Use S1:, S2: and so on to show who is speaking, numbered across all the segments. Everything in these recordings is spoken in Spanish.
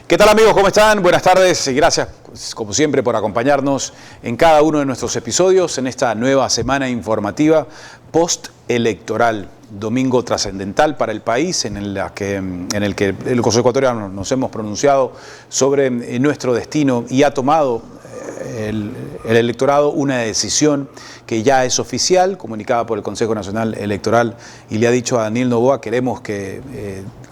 S1: ¿Qué tal, amigos? ¿Cómo están? Buenas tardes y gracias, como siempre, por acompañarnos en cada uno de nuestros episodios en esta nueva semana informativa postelectoral, domingo trascendental para el país en el que el Consejo Ecuatoriano nos hemos pronunciado sobre nuestro destino y ha tomado el electorado una decisión que ya es oficial, comunicada por el Consejo Nacional Electoral, y le ha dicho a Daniel Noboa: queremos que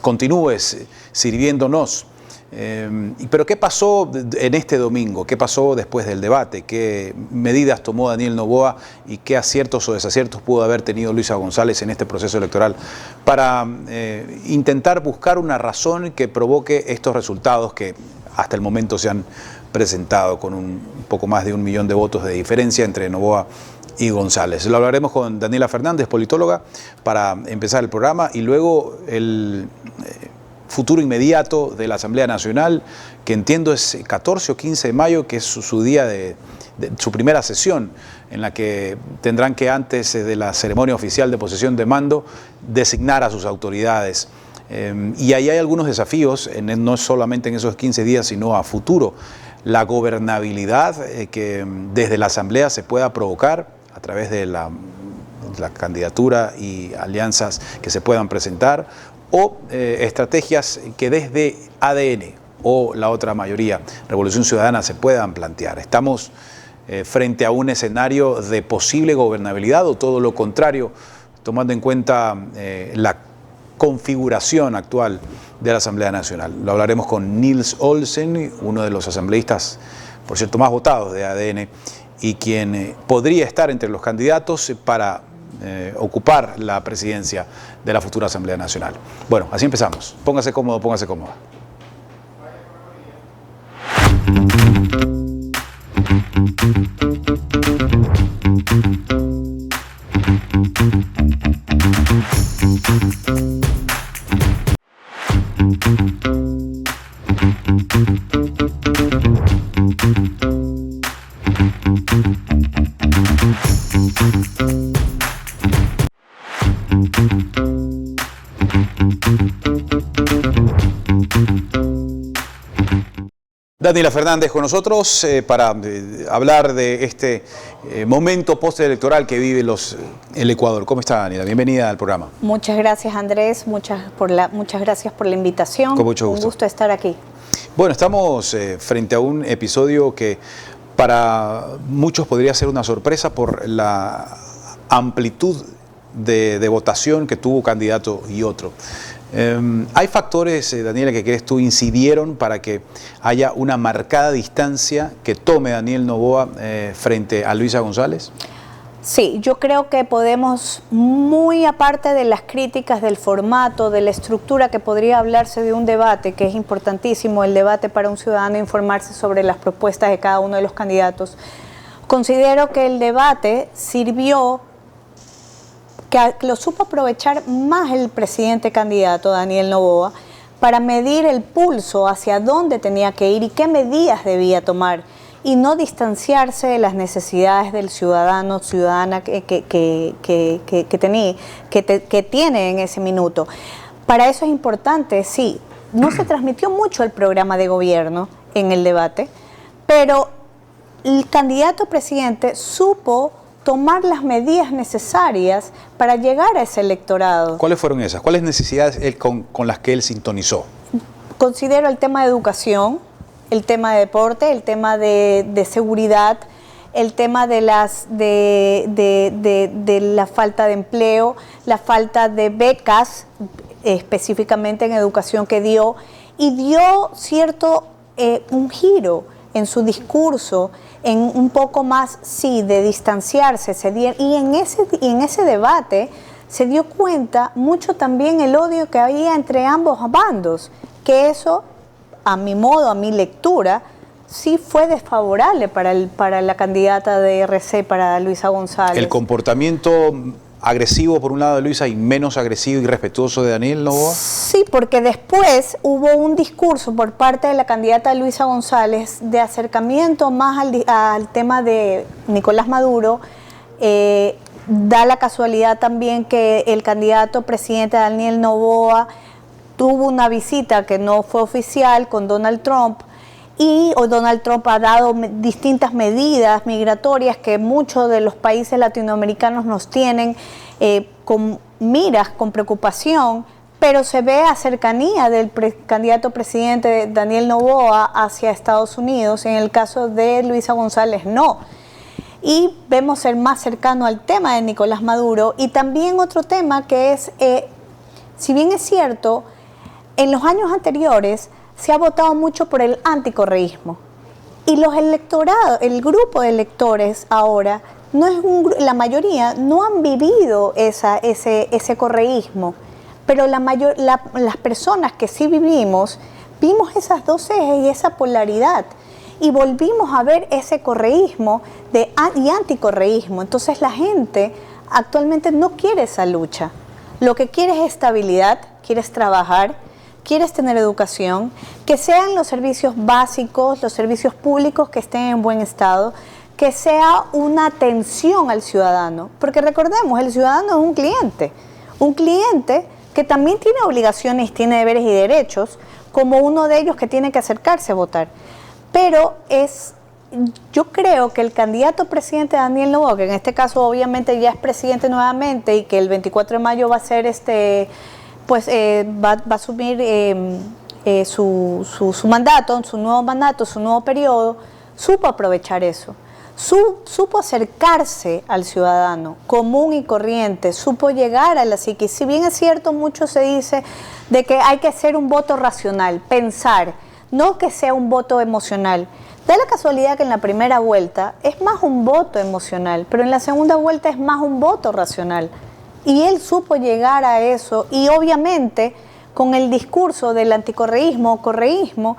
S1: continúes sirviéndonos. Pero ¿qué pasó en este domingo? ¿Qué pasó después del debate? ¿Qué medidas tomó Daniel Noboa y qué aciertos o desaciertos pudo haber tenido Luisa González en este proceso electoral para intentar buscar una razón que provoque estos resultados que hasta el momento se han presentado con un poco más de 1 millón de votos de diferencia entre Noboa y González? Lo hablaremos con Daniela Fernández, politóloga, para empezar el programa, y luego el futuro inmediato de la Asamblea Nacional, que entiendo es 14 o 15 de mayo, que es su día de su primera sesión, en la que tendrán que, antes de la ceremonia oficial de posesión de mando, designar a sus autoridades. Y ahí hay algunos desafíos, no solamente en esos 15 días, sino a futuro. La gobernabilidad que desde la Asamblea se pueda provocar a través de la candidatura y alianzas que se puedan presentar, o estrategias que desde ADN o la otra mayoría, Revolución Ciudadana, se puedan plantear. ¿Estamos frente a un escenario de posible gobernabilidad o todo lo contrario, tomando en cuenta la configuración actual de la Asamblea Nacional? Lo hablaremos con Nils Olsen, uno de los asambleístas, por cierto, más votados de ADN, y quien podría estar entre los candidatos para ocupar la presidencia de la futura Asamblea Nacional. Bueno, así empezamos. Póngase cómodo, póngase cómoda. Daniela Fernández con nosotros para hablar de este momento postelectoral que vive el Ecuador. ¿Cómo está, Daniela? Bienvenida al programa.
S2: Muchas gracias, Andrés. Muchas gracias por la invitación.
S1: Con mucho gusto.
S2: Un gusto estar aquí.
S1: Bueno, estamos frente a un episodio que para muchos podría ser una sorpresa por la amplitud de votación que tuvo candidato y otro. ¿Hay factores, Daniela, que crees tú incidieron para que haya una marcada distancia que tome Daniel Noboa frente a Luisa González?
S2: Sí, yo creo que podemos, muy aparte de las críticas del formato, de la estructura, que podría hablarse de un debate, que es importantísimo, el debate para un ciudadano informarse sobre las propuestas de cada uno de los candidatos, considero que el debate sirvió, que lo supo aprovechar más el presidente candidato Daniel Noboa para medir el pulso hacia dónde tenía que ir y qué medidas debía tomar, y no distanciarse de las necesidades del ciudadana que tiene en ese minuto. Para eso es importante, sí, no se transmitió mucho el programa de gobierno en el debate, pero el candidato presidente supo tomar las medidas necesarias para llegar a ese electorado.
S1: ¿Cuáles fueron esas? ¿Cuáles necesidades con las que él sintonizó?
S2: Considero el tema de educación, el tema de deporte, el tema de seguridad, el tema de la falta de empleo, la falta de becas, específicamente en educación, que dio, y dio un giro en su discurso, en un poco más, sí, de distanciarse. Y en ese debate se dio cuenta mucho también el odio que había entre ambos bandos, que eso, a mi modo, a mi lectura, sí fue desfavorable para la candidata de RC, para Luisa González.
S1: El comportamiento agresivo por un lado de Luisa y menos agresivo y respetuoso de Daniel Noboa?
S2: Sí, porque después hubo un discurso por parte de la candidata Luisa González de acercamiento más al tema de Nicolás Maduro. Da la casualidad también que el candidato presidente Daniel Noboa tuvo una visita que no fue oficial con Donald Trump, y Donald Trump ha dado distintas medidas migratorias que muchos de los países latinoamericanos nos tienen con miras, con preocupación, pero se ve a cercanía del candidato presidente Daniel Noboa hacia Estados Unidos. En el caso de Luisa González, no. Y vemos ser más cercano al tema de Nicolás Maduro. Y también otro tema que es, si bien es cierto, en los años anteriores se ha votado mucho por el anticorreísmo. Y los electorados, el grupo de electores ahora, no es la mayoría no han vivido ese correísmo. Pero las personas que sí vimos esas dos ejes y esa polaridad. Y volvimos a ver ese correísmo y anticorreísmo. Entonces la gente actualmente no quiere esa lucha. Lo que quiere es estabilidad, quieres trabajar, quieres tener educación, que sean los servicios básicos, los servicios públicos que estén en buen estado, que sea una atención al ciudadano. Porque recordemos, el ciudadano es un cliente que también tiene obligaciones, tiene deberes y derechos, como uno de ellos que tiene que acercarse a votar. Pero yo creo que el candidato presidente Daniel Noboa, que en este caso obviamente ya es presidente nuevamente y que el 24 de mayo va a ser va a asumir su mandato, su nuevo mandato, su nuevo periodo, supo aprovechar eso. Supo acercarse al ciudadano común y corriente, supo llegar a la psique. Si bien es cierto, mucho se dice de que hay que hacer un voto racional, pensar, no que sea un voto emocional. Da la casualidad que en la primera vuelta es más un voto emocional, pero en la segunda vuelta es más un voto racional. Y él supo llegar a eso, y obviamente con el discurso del anticorreísmo o correísmo,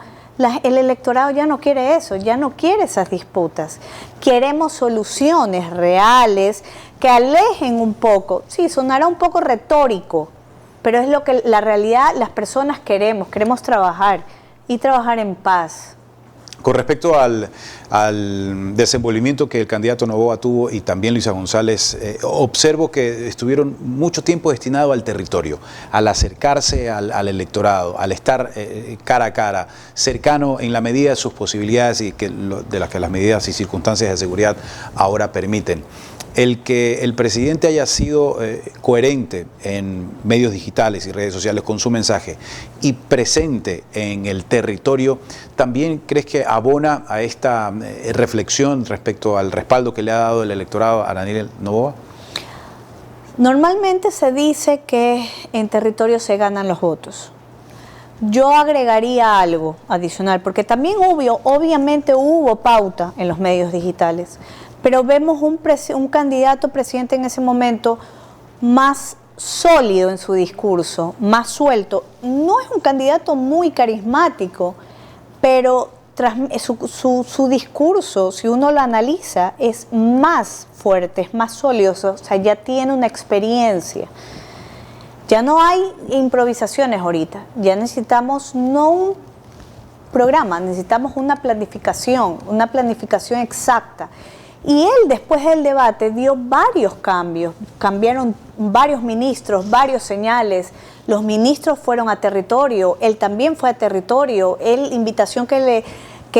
S2: el electorado ya no quiere eso, ya no quiere esas disputas. Queremos soluciones reales que alejen un poco. Sí, sonará un poco retórico, pero es lo que la realidad, las personas queremos trabajar y trabajar en paz.
S1: Con respecto al desenvolvimiento que el candidato Noboa tuvo y también Luisa González, observo que estuvieron mucho tiempo destinados al territorio, al acercarse al electorado, al estar cara a cara, cercano en la medida de sus posibilidades y de las que las medidas y circunstancias de seguridad ahora permiten. El que el presidente haya sido coherente en medios digitales y redes sociales con su mensaje y presente en el territorio, ¿también crees que abona a esta reflexión respecto al respaldo que le ha dado el electorado a Daniel Noboa?
S2: Normalmente se dice que en territorio se ganan los votos. Yo agregaría algo adicional, porque también obviamente hubo pauta en los medios digitales, pero vemos un candidato presidente en ese momento más sólido en su discurso, más suelto. No es un candidato muy carismático, pero su discurso, si uno lo analiza, es más fuerte, es más sólido, o sea, ya tiene una experiencia. Ya no hay improvisaciones ahorita, ya necesitamos no un programa, necesitamos una planificación exacta. Y él, después del debate, dio varios cambios, cambiaron varios ministros, varios señales, los ministros fueron a territorio, él también fue a territorio, invitación que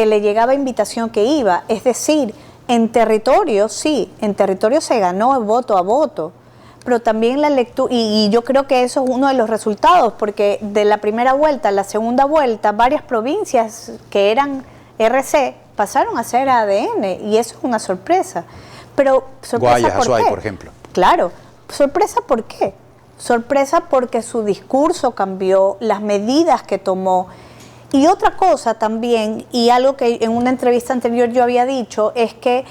S2: le llegaba, invitación que iba, es decir, en territorio, sí, en territorio se ganó voto a voto, pero también la lectura, y yo creo que eso es uno de los resultados, porque de la primera vuelta a la segunda vuelta, varias provincias que eran RC, pasaron a ser ADN, y eso es una sorpresa. Pero sorpresa,
S1: Guayas,
S2: ¿por
S1: Azuay,
S2: qué?
S1: por ejemplo.
S2: Claro, sorpresa, ¿por qué? Sorpresa porque su discurso cambió, las medidas que tomó. Y otra cosa también, y algo que en una entrevista anterior yo había dicho, es que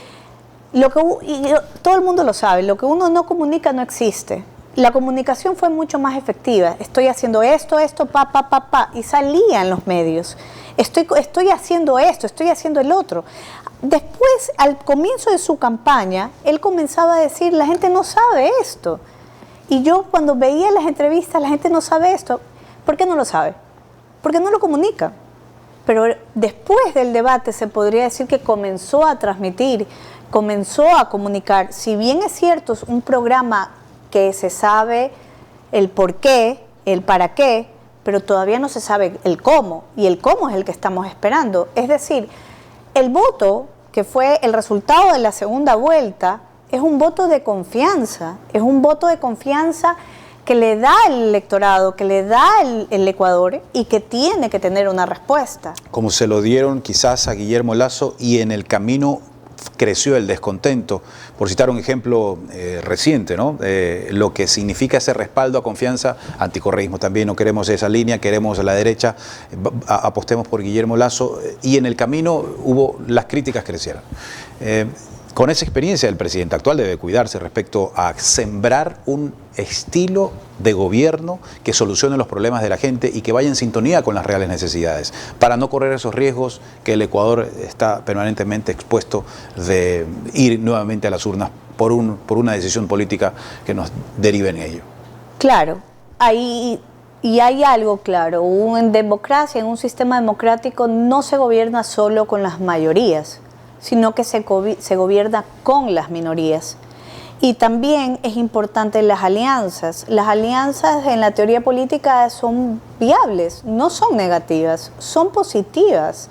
S2: todo el mundo lo sabe, lo que uno no comunica no existe. La comunicación fue mucho más efectiva. Estoy haciendo esto, y salía en los medios. Estoy haciendo esto, estoy haciendo el otro. Después, al comienzo de su campaña, él comenzaba a decir, la gente no sabe esto. Y yo cuando veía las entrevistas, la gente no sabe esto. ¿Por qué no lo sabe? Porque no lo comunica. Pero después del debate se podría decir que comenzó a transmitir, comenzó a comunicar. Si bien es cierto, es un programa que se sabe el por qué, el para qué, pero todavía no se sabe el cómo, y el cómo es el que estamos esperando. Es decir, el voto, que fue el resultado de la segunda vuelta, es un voto de confianza, es un voto de confianza que le da el electorado, que le da el Ecuador y que tiene que tener una respuesta.
S1: Como se lo dieron quizás a Guillermo Lasso y en el camino creció el descontento, por citar un ejemplo reciente, ¿no? Lo que significa ese respaldo a confianza, anticorreísmo también, no queremos esa línea, queremos a la derecha, apostemos por Guillermo Lasso, y en el camino las críticas crecieron. Con esa experiencia el presidente actual debe cuidarse respecto a sembrar un estilo de gobierno que solucione los problemas de la gente y que vaya en sintonía con las reales necesidades, para no correr esos riesgos que el Ecuador está permanentemente expuesto de ir nuevamente a las urnas por una decisión política que nos derive en ello.
S2: Claro, y hay algo claro, en democracia, en un sistema democrático no se gobierna solo con las mayorías, sino que se gobierna con las minorías. Y también es importante las alianzas. Las alianzas en la teoría política son viables, no son negativas, son positivas,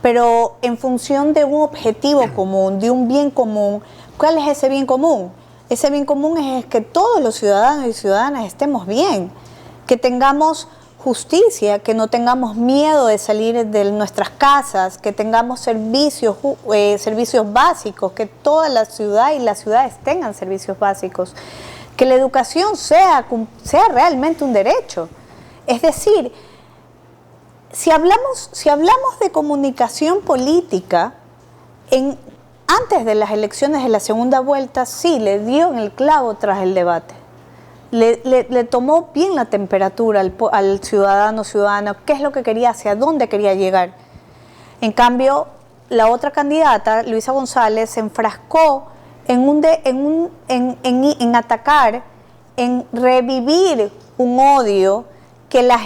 S2: pero en función de un objetivo común, de un bien común. ¿Cuál es ese bien común? Ese bien común es que todos los ciudadanos y ciudadanas estemos bien, que tengamos justicia, que no tengamos miedo de salir de nuestras casas, que tengamos servicios básicos, que toda la ciudad y las ciudades tengan servicios básicos, que la educación sea realmente un derecho. Es decir, si hablamos de comunicación política, antes de las elecciones de la segunda vuelta, sí, le dio en el clavo tras el debate. Le tomó bien la temperatura al ciudadana, qué es lo que quería, hacia dónde quería llegar. En cambio, la otra candidata, Luisa González, se enfrascó en atacar, en revivir un odio que la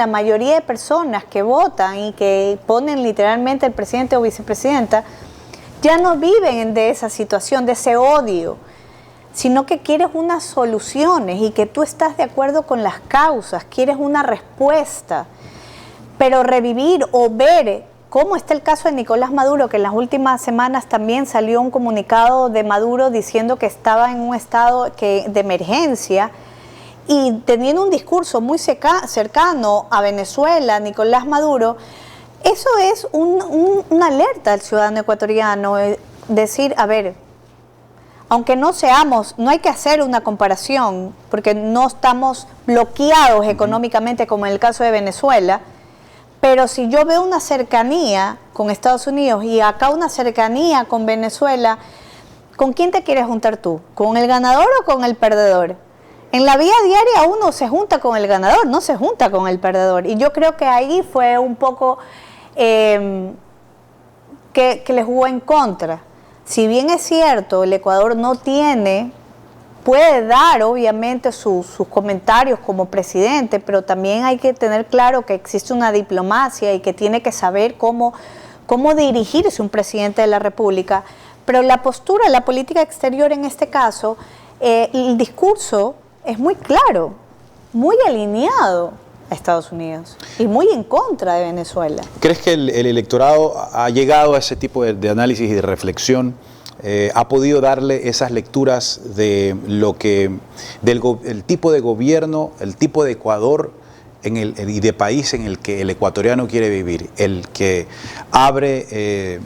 S2: mayoría de personas que votan y que ponen literalmente el presidente o vicepresidenta, ya no viven de esa situación, de ese odio, sino que quieres unas soluciones y que tú estás de acuerdo con las causas, quieres una respuesta. Pero revivir o ver cómo está el caso de Nicolás Maduro, que en las últimas semanas también salió un comunicado de Maduro diciendo que estaba en un estado de emergencia y teniendo un discurso muy cercano a Venezuela, Nicolás Maduro, eso es una alerta al ciudadano ecuatoriano, decir, a ver, aunque no hay que hacer una comparación, porque no estamos bloqueados económicamente como en el caso de Venezuela, pero si yo veo una cercanía con Estados Unidos y acá una cercanía con Venezuela, ¿con quién te quieres juntar tú? ¿Con el ganador o con el perdedor? En la vida diaria uno se junta con el ganador, no se junta con el perdedor. Y yo creo que ahí fue un poco que le jugó en contra. Si bien es cierto, el Ecuador puede dar obviamente sus comentarios como presidente, pero también hay que tener claro que existe una diplomacia y que tiene que saber cómo dirigirse un presidente de la República. Pero la postura, la política exterior en este caso, el discurso es muy claro, muy alineado a Estados Unidos y muy en contra de Venezuela.
S1: ¿Crees que el electorado ha llegado a ese tipo de análisis y de reflexión? ¿Ha podido darle esas lecturas de el tipo de gobierno, el tipo de Ecuador y de país en el que el ecuatoriano quiere vivir, el que abre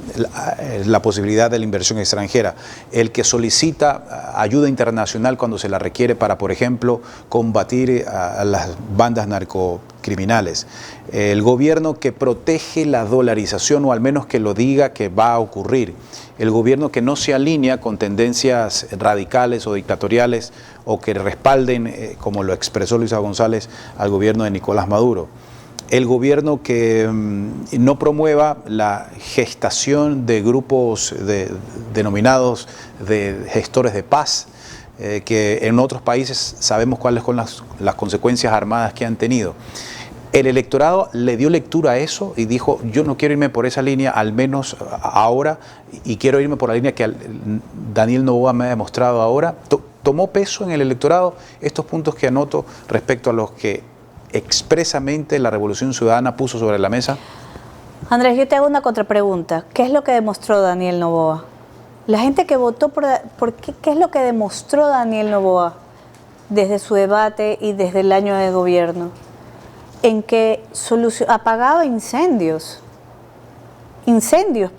S1: la posibilidad de la inversión extranjera, el que solicita ayuda internacional cuando se la requiere para, por ejemplo, combatir a las bandas narcocriminales, el gobierno que protege la dolarización o al menos que lo diga que va a ocurrir, el gobierno que no se alinea con tendencias radicales o dictatoriales o que respalden, como lo expresó Luisa González, al gobierno de Nicolás Maduro. El gobierno que no promueva la gestación de grupos denominados de gestores de paz, que en otros países sabemos cuáles son las consecuencias armadas que han tenido. El electorado le dio lectura a eso y dijo, yo no quiero irme por esa línea, al menos ahora, y quiero irme por la línea que Daniel Noboa me ha demostrado ahora. ¿Tomó peso en el electorado estos puntos que anoto respecto a los que expresamente la Revolución Ciudadana puso sobre la mesa?
S2: Andrés, yo te hago una contrapregunta. ¿Qué es lo que demostró Daniel Noboa? La gente que votó ¿qué es lo que demostró Daniel Noboa desde su debate y desde el año de gobierno? En que apagaba incendios,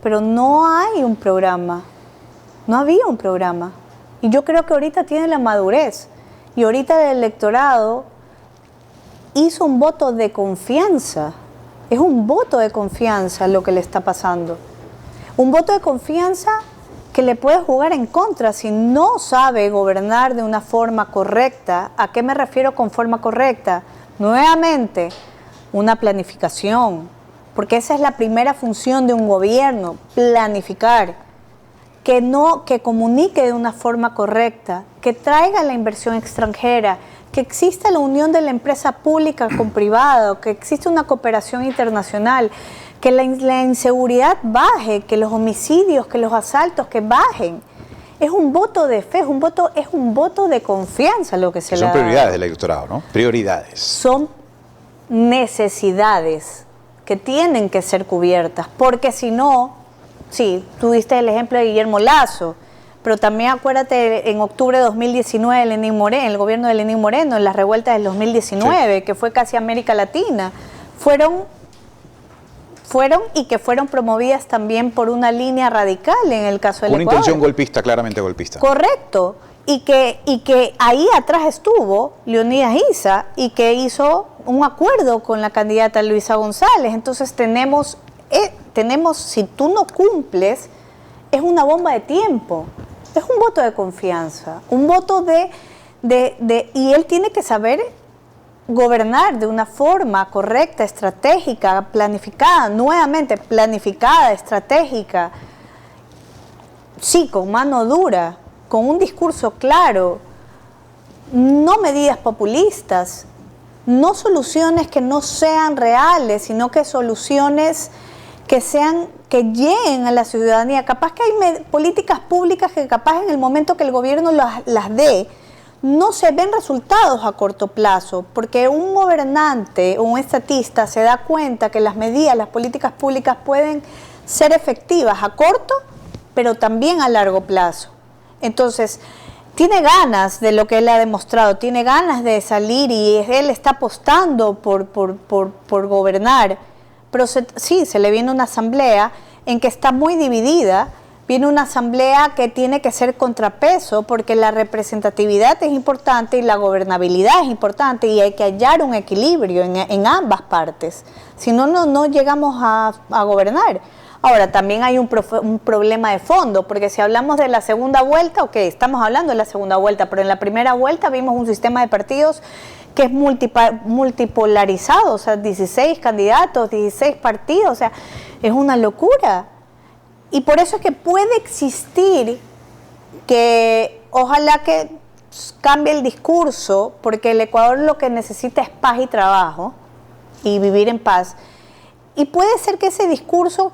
S2: pero no hay un programa, no había un programa. Y yo creo que ahorita tiene la madurez, y ahorita el electorado hizo un voto de confianza, es un voto de confianza lo que le está pasando. Un voto de confianza que le puede jugar en contra si no sabe gobernar de una forma correcta. ¿A qué me refiero con forma correcta? Nuevamente, una planificación, porque esa es la primera función de un gobierno, planificar, que comunique de una forma correcta, que traiga la inversión extranjera, que exista la unión de la empresa pública con privado, que exista una cooperación internacional, que la inseguridad baje, que los homicidios, que los asaltos, que bajen. Es un voto de fe, es un voto de confianza lo que se le da.
S1: Son prioridades del electorado, ¿no? Prioridades.
S2: Son necesidades que tienen que ser cubiertas, porque si no, sí, tuviste el ejemplo de Guillermo Lasso, pero también acuérdate en octubre de 2019 el gobierno de Lenín Moreno, en las revueltas del 2019, sí, que fue casi América Latina, fueron y que fueron promovidas también por una línea radical en el caso del Ecuador.
S1: Una intención golpista, claramente golpista.
S2: Correcto, y que ahí atrás estuvo Leonidas Issa y que hizo un acuerdo con la candidata Luisa González. Entonces tenemos, si tú no cumples, es una bomba de tiempo, es un voto de confianza, un voto y él tiene que saber gobernar de una forma correcta, estratégica, planificada, nuevamente planificada, estratégica, sí, con mano dura, con un discurso claro, no medidas populistas, no soluciones que no sean reales, sino que soluciones que lleguen a la ciudadanía. Capaz que hay políticas públicas que capaz en el momento que el gobierno las dé, no se ven resultados a corto plazo, porque un gobernante o un estatista se da cuenta que las medidas, las políticas públicas pueden ser efectivas a corto, pero también a largo plazo. Entonces, tiene ganas de lo que él ha demostrado, tiene ganas de salir y él está apostando por gobernar, pero sí, se le viene una asamblea en que está muy dividida. Viene una asamblea que tiene que ser contrapeso porque la representatividad es importante y la gobernabilidad es importante y hay que hallar un equilibrio en ambas partes. Si no, no llegamos a gobernar. Ahora, también hay un problema de fondo, porque si hablamos de la segunda vuelta, ok, estamos hablando de la segunda vuelta, pero en la primera vuelta vimos un sistema de partidos que es multipolarizado, o sea, 16 candidatos, 16 partidos, o sea, es una locura. Y por eso es que puede existir que ojalá que cambie el discurso, porque el Ecuador lo que necesita es paz y trabajo y vivir en paz. Y puede ser que ese discurso,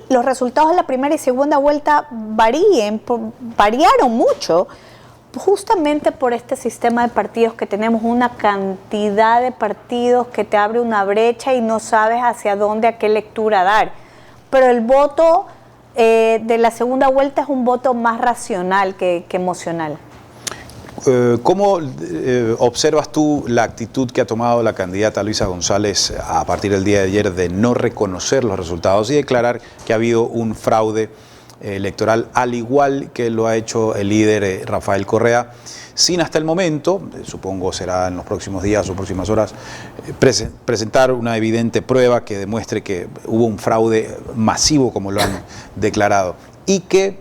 S2: los resultados de la primera y segunda vuelta variaron mucho, justamente por este sistema de partidos que tenemos, una cantidad de partidos que te abre una brecha y no sabes hacia dónde, a qué lectura dar. Pero el voto de la segunda vuelta es un voto más racional que emocional.
S1: ¿Cómo observas tú la actitud que ha tomado la candidata Luisa González a partir del día de ayer de no reconocer los resultados y declarar que ha habido un fraude electoral, al igual que lo ha hecho el líder Rafael Correa, sin hasta el momento, supongo será en los próximos días o próximas horas, presentar una evidente prueba que demuestre que hubo un fraude masivo, como lo han declarado, y que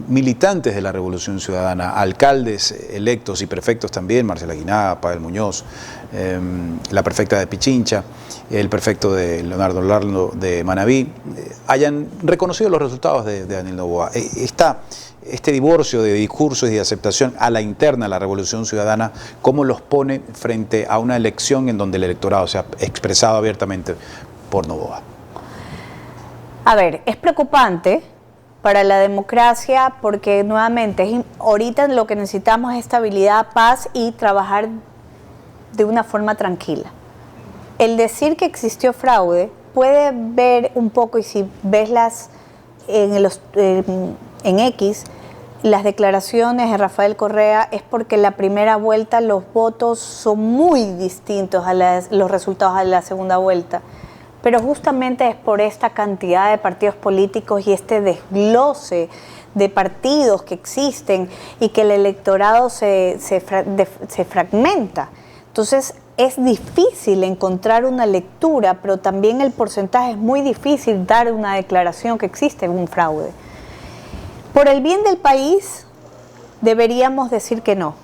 S1: militantes de la Revolución Ciudadana, alcaldes electos y prefectos también, Marcela Guinaga, Pavel Muñoz, la prefecta de Pichincha, el prefecto de Leonardo Orlando de Manabí, hayan reconocido los resultados de Daniel Noboa. Este divorcio de discursos y de aceptación a la interna de la Revolución Ciudadana, ¿cómo los pone frente a una elección en donde el electorado se ha expresado abiertamente por Noboa?
S2: A ver, es preocupante para la democracia porque nuevamente ahorita lo que necesitamos es estabilidad, paz y trabajar de una forma tranquila. El decir que existió fraude puede ver un poco, y si ves en X, las declaraciones de Rafael Correa, es porque la primera vuelta los votos son muy distintos a los resultados de la segunda vuelta. Pero justamente es por esta cantidad de partidos políticos y este desglose de partidos que existen y que el electorado se fragmenta. Entonces es difícil encontrar una lectura, pero también el porcentaje es muy difícil dar una declaración que existe un fraude. Por el bien del país deberíamos decir que no.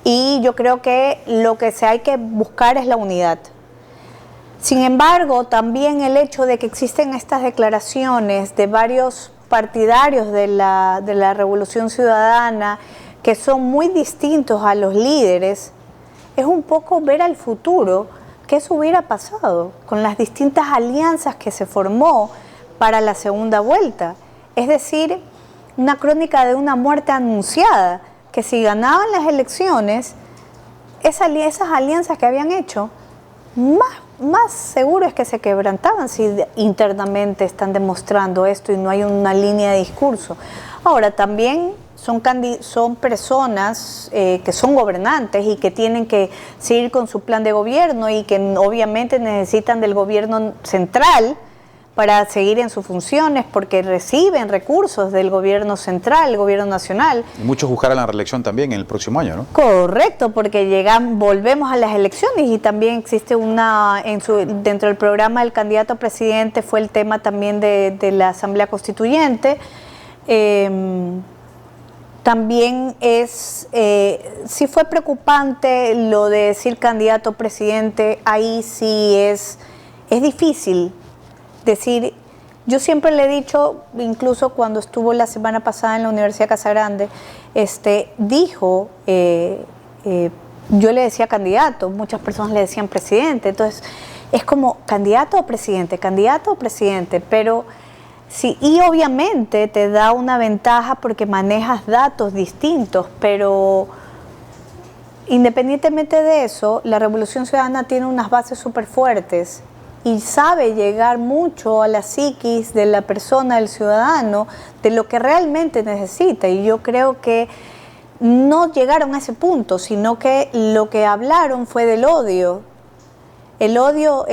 S2: Y yo creo que lo que hay que buscar es la unidad. Sin embargo, también el hecho de que existen estas declaraciones de varios partidarios de la Revolución Ciudadana que son muy distintos a los líderes, es un poco ver al futuro qué eso hubiera pasado con las distintas alianzas que se formó para la segunda vuelta. Es decir, una crónica de una muerte anunciada, que si ganaban las elecciones, esas alianzas que habían hecho, más seguro es que se quebrantaban si internamente están demostrando esto y no hay una línea de discurso. Ahora, también son personas que son gobernantes y que tienen que seguir con su plan de gobierno y que obviamente necesitan del gobierno central para seguir en sus funciones porque reciben recursos del gobierno central, el gobierno nacional.
S1: Y muchos buscarán la reelección también en el próximo año, ¿no?
S2: Correcto, porque volvemos a las elecciones y también existe dentro del programa del candidato a presidente fue el tema también de la Asamblea Constituyente. También sí fue preocupante lo de decir candidato a presidente, ahí sí es difícil decir. Yo siempre le he dicho, incluso cuando estuvo la semana pasada en la Universidad de Casagrande, dijo, yo le decía candidato, muchas personas le decían presidente, entonces es como candidato a presidente, pero sí, y obviamente te da una ventaja porque manejas datos distintos, pero independientemente de eso, la Revolución Ciudadana tiene unas bases súper fuertes y sabe llegar mucho a la psiquis de la persona, del ciudadano, de lo que realmente necesita. Y yo creo que no llegaron a ese punto, sino que lo que hablaron fue del odio. El odio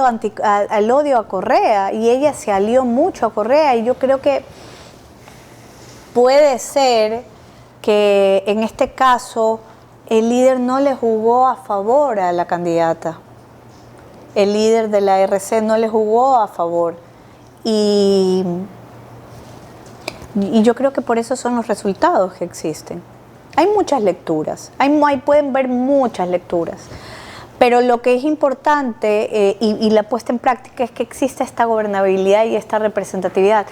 S2: a Correa, y ella se alió mucho a Correa, y yo creo que puede ser que en este caso el líder no le jugó a favor a la candidata. El líder de la RC no le jugó a favor. Y yo creo que por eso son los resultados que existen. Hay muchas lecturas, pueden ver muchas lecturas. Pero lo que es importante y la puesta en práctica es que existe esta gobernabilidad y esta representatividad.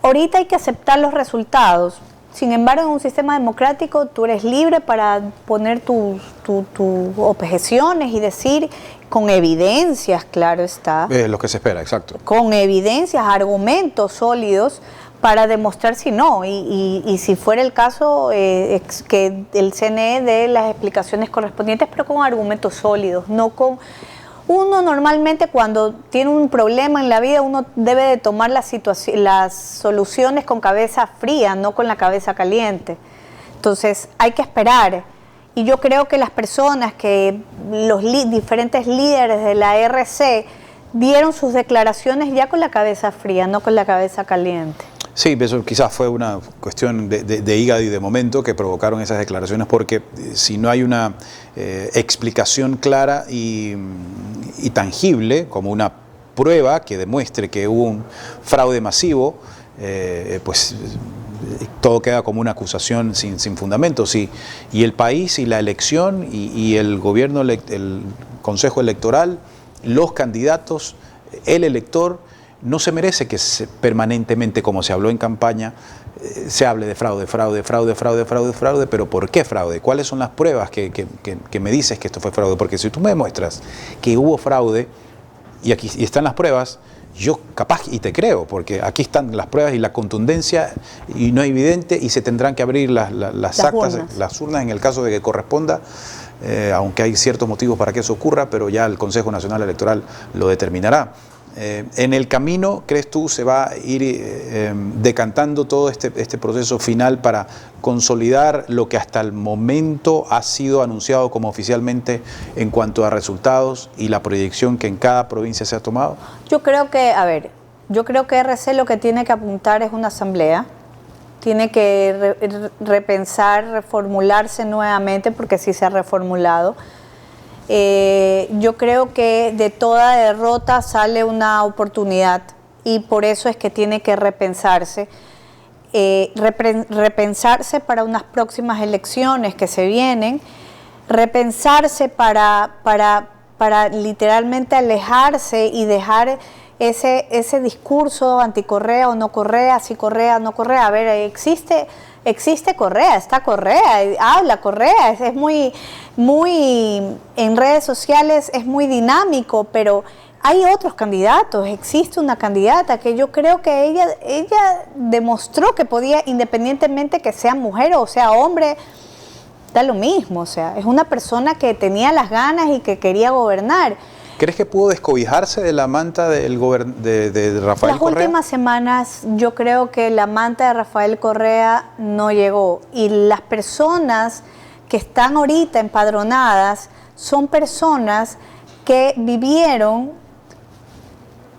S2: Ahorita hay que aceptar los resultados. Sin embargo, en un sistema democrático tú eres libre para poner tus objeciones y decir con evidencias, claro está.
S1: Es lo que se espera, exacto.
S2: Con evidencias, argumentos sólidos para demostrar si no. Y si fuera el caso, que el CNE dé las explicaciones correspondientes, pero con argumentos sólidos, no con... Uno normalmente cuando tiene un problema en la vida, uno debe de tomar las soluciones con cabeza fría, no con la cabeza caliente. Entonces hay que esperar. Y yo creo que las personas, que los diferentes líderes de la RC dieron sus declaraciones ya con la cabeza fría, no con la cabeza caliente.
S1: Sí, eso quizás fue una cuestión de hígado y de momento que provocaron esas declaraciones, porque si no hay una explicación clara y tangible, como una prueba que demuestre que hubo un fraude masivo, pues todo queda como una acusación sin fundamentos. Y el país y la elección y el gobierno, el Consejo Electoral los candidatos, el elector, no se merece que permanentemente, como se habló en campaña, se hable de fraude, pero ¿por qué fraude? ¿Cuáles son las pruebas que me dices que esto fue fraude? Porque si tú me demuestras que hubo fraude y aquí están las pruebas, yo capaz y te creo, porque aquí están las pruebas y la contundencia y no es evidente y se tendrán que abrir las actas, las urnas en el caso de que corresponda, aunque hay ciertos motivos para que eso ocurra, pero ya el Consejo Nacional Electoral lo determinará. En el camino, ¿crees tú, se va a ir decantando todo este proceso final para consolidar lo que hasta el momento ha sido anunciado como oficialmente en cuanto a resultados y la proyección que en cada provincia se ha tomado?
S2: Yo creo que, RC lo que tiene que apuntar es una asamblea, tiene que repensar, reformularse nuevamente, porque sí se ha reformulado. Yo creo que de toda derrota sale una oportunidad y por eso es que tiene que repensarse, repensarse para unas próximas elecciones que se vienen, repensarse para literalmente alejarse y dejar ese discurso anticorrea o no Correa, si Correa, no Correa. A ver, existe Correa, está Correa, habla Correa, es muy en redes sociales es muy dinámico, pero hay otros candidatos, existe una candidata que yo creo que ella demostró que podía, independientemente que sea mujer o sea hombre, da lo mismo, o sea, es una persona que tenía las ganas y que quería gobernar.
S1: ¿Crees que pudo descobijarse de la manta de Rafael Correa?
S2: Las últimas semanas yo creo que la manta de Rafael Correa no llegó y las personas que están ahorita empadronadas son personas que vivieron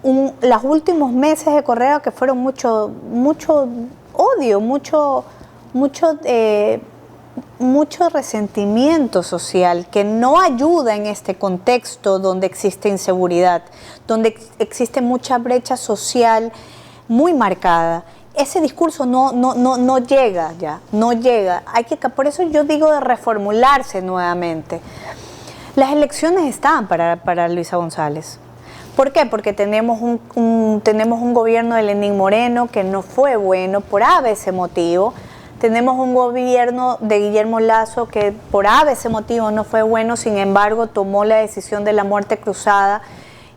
S2: los últimos meses de Correa, que fueron mucho odio, mucho resentimiento social, que no ayuda en este contexto donde existe inseguridad, donde existe mucha brecha social muy marcada. Ese discurso no llega ya, no llega. Por eso yo digo de reformularse nuevamente. Las elecciones están para Luisa González. ¿Por qué? Porque tenemos un gobierno de Lenín Moreno que no fue bueno por ese motivo. Tenemos un gobierno de Guillermo Lasso que por ese motivo no fue bueno, sin embargo tomó la decisión de la muerte cruzada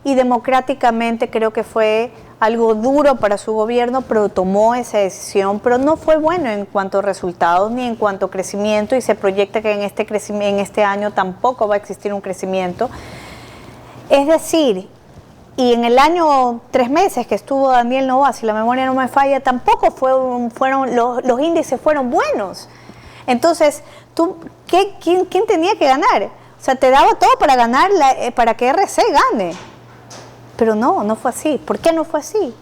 S2: y democráticamente creo que fue algo duro para su gobierno, pero tomó esa decisión, pero no fue bueno en cuanto a resultados ni en cuanto a crecimiento y se proyecta que en este año tampoco va a existir un crecimiento. Es decir, y en el año 3 meses que estuvo Daniel Noboa, si la memoria no me falla, tampoco los índices fueron buenos. Entonces, ¿quién tenía que ganar? O sea, te daba todo para ganar, para que RC gane. Pero no fue así. ¿Por qué no fue así?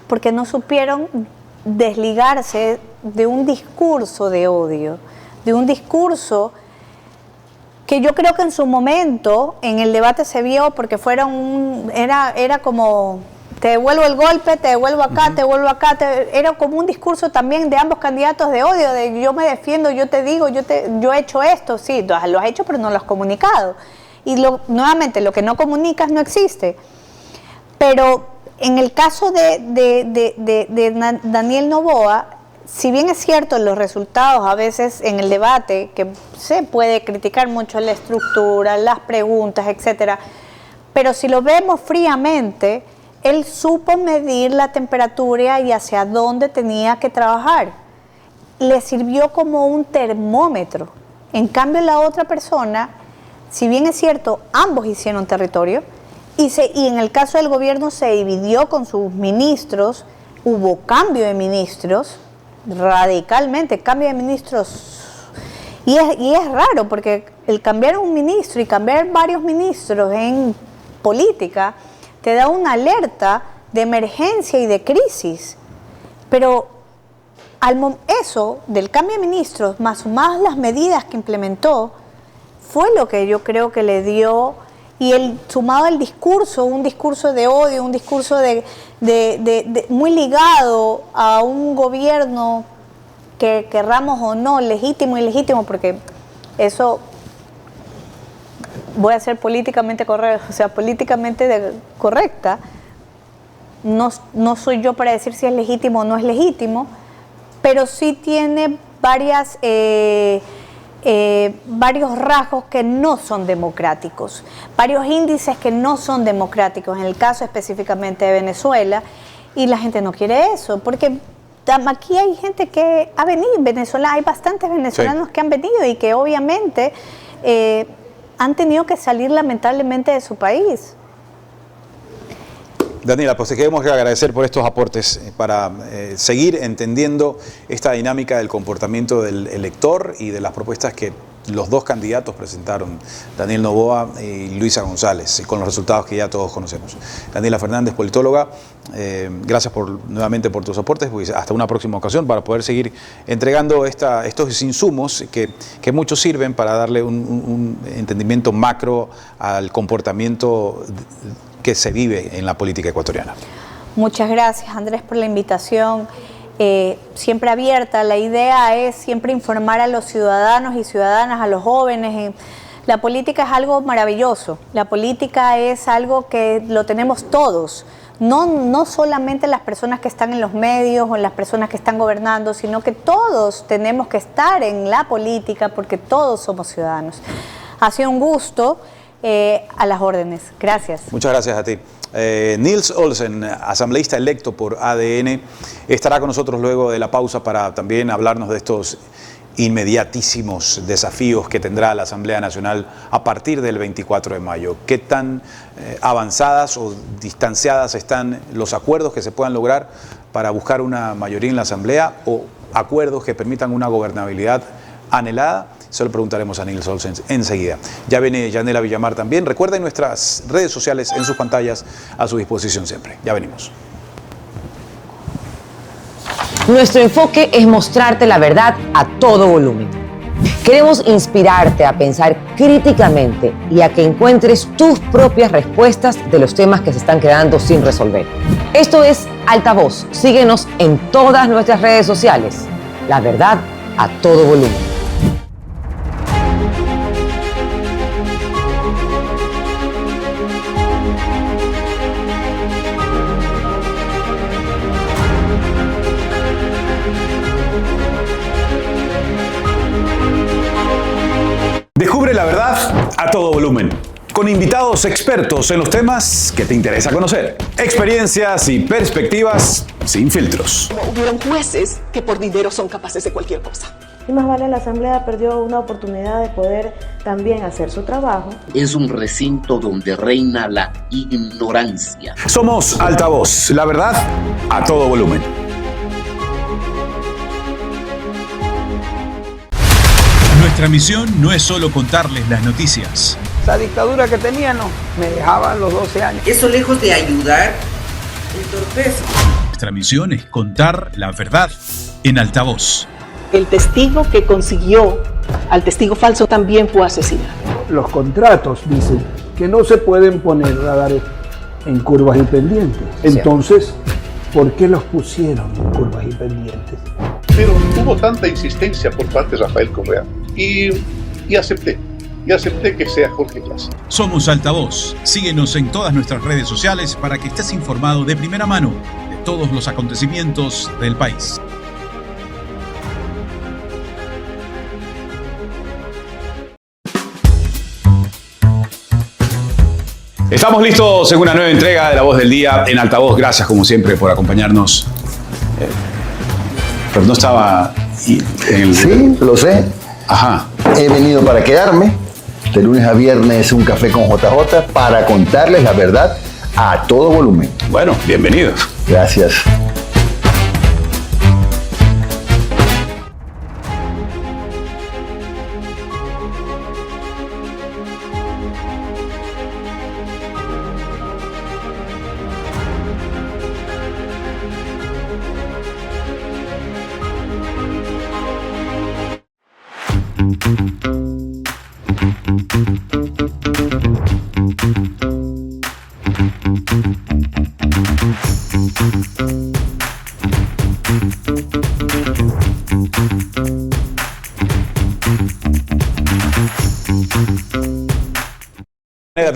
S2: Porque no supieron desligarse de un discurso de odio, de un discurso que yo creo que en su momento, en el debate se vio, porque era como, te devuelvo el golpe, te devuelvo acá, te devuelvo acá, era como un discurso también de ambos candidatos de odio, de yo me defiendo, yo te digo, yo he hecho esto, sí, lo has hecho, pero no lo has comunicado. Y nuevamente, lo que no comunicas no existe. Pero en el caso de Daniel Noboa, si bien es cierto los resultados a veces en el debate, que se puede criticar mucho la estructura, las preguntas, etcétera, pero si lo vemos fríamente, él supo medir la temperatura y hacia dónde tenía que trabajar. Le sirvió como un termómetro. En cambio, la otra persona, si bien es cierto, ambos hicieron territorio, y en el caso del gobierno se dividió con sus ministros, hubo cambio de ministros, radicalmente, cambio de ministros. Y es raro, porque el cambiar un ministro y cambiar varios ministros en política te da una alerta de emergencia y de crisis. Pero eso del cambio de ministros, más las medidas que implementó, fue lo que yo creo que le dio. Y sumado al discurso, un discurso de odio, un discurso muy ligado a un gobierno que querramos o no, legítimo y ilegítimo, porque eso voy a ser políticamente correcta, o sea, correcta. No soy yo para decir si es legítimo o no es legítimo, pero sí tiene varios rasgos que no son democráticos, varios índices que no son democráticos, en el caso específicamente de Venezuela, y la gente no quiere eso, porque aquí hay gente que ha venido en Venezuela, hay bastantes venezolanos que han venido y que obviamente han tenido que salir lamentablemente de su país.
S1: Daniela, pues te queremos agradecer por estos aportes para seguir entendiendo esta dinámica del comportamiento del elector y de las propuestas que los dos candidatos presentaron, Daniel Noboa y Luisa González, con los resultados que ya todos conocemos. Daniela Fernández, politóloga, gracias nuevamente por tus aportes, pues hasta una próxima ocasión para poder seguir entregando estos insumos que muchos sirven para darle un entendimiento macro al comportamiento que se vive en la política ecuatoriana.
S2: Muchas gracias, Andrés, por la invitación. Siempre abierta. La idea es siempre informar a los ciudadanos y ciudadanas, a los jóvenes. La política es algo maravilloso. La política es algo que lo tenemos todos. No solamente las personas que están en los medios o las personas que están gobernando, sino que todos tenemos que estar en la política porque todos somos ciudadanos. Ha sido un gusto. A las órdenes. Gracias.
S1: Muchas gracias a ti. Nils Olsen, asambleísta electo por ADN, estará con nosotros luego de la pausa para también hablarnos de estos inmediatísimos desafíos que tendrá la Asamblea Nacional a partir del 24 de mayo. ¿Qué tan avanzadas o distanciadas están los acuerdos que se puedan lograr para buscar una mayoría en la Asamblea o acuerdos que permitan una gobernabilidad anhelada? Se lo preguntaremos a Nils Olsen enseguida. Ya viene Yanela Villamar también. Recuerden nuestras redes sociales en sus pantallas a su disposición siempre. Ya venimos.
S3: Nuestro enfoque es mostrarte la verdad a todo volumen. Queremos inspirarte a pensar críticamente y a que encuentres tus propias respuestas de los temas que se están quedando sin resolver. Esto es Altavoz. Síguenos en todas nuestras redes sociales. La verdad a todo volumen.
S1: Descubre la verdad a todo volumen, con invitados expertos en los temas que te interesa conocer. Experiencias y perspectivas sin filtros.
S4: Hubieron jueces que por dinero son capaces de cualquier cosa.
S5: Y más vale la Asamblea perdió una oportunidad de poder también hacer su trabajo.
S6: Es un recinto donde reina la ignorancia.
S1: Somos Altavoz, la verdad a todo volumen.
S7: Nuestra misión no es solo contarles las noticias.
S8: Esa dictadura que tenía, no, me dejaba a los 12 años.
S9: Eso lejos de ayudar, entorpece.
S7: Nuestra misión es contar la verdad en altavoz.
S4: El testigo que consiguió al testigo falso también fue asesinado.
S10: Los contratos dicen que no se pueden poner radares en curvas y pendientes. Entonces, ¿por qué los pusieron en curvas y pendientes?
S11: Pero hubo tanta insistencia por parte de Rafael Correa y acepté que sea Jorge Glass.
S7: Somos Altavoz. Síguenos en todas nuestras redes sociales para que estés informado de primera mano de todos los acontecimientos del país.
S1: Estamos listos en una nueva entrega de La Voz del Día en Altavoz. Gracias, como siempre, por acompañarnos. Pero no estaba en el...
S12: Sí, lo sé.
S1: Ajá.
S12: He venido para quedarme. De lunes a viernes un café con JJ para contarles la verdad a todo volumen.
S1: Bueno, bienvenidos.
S12: Gracias.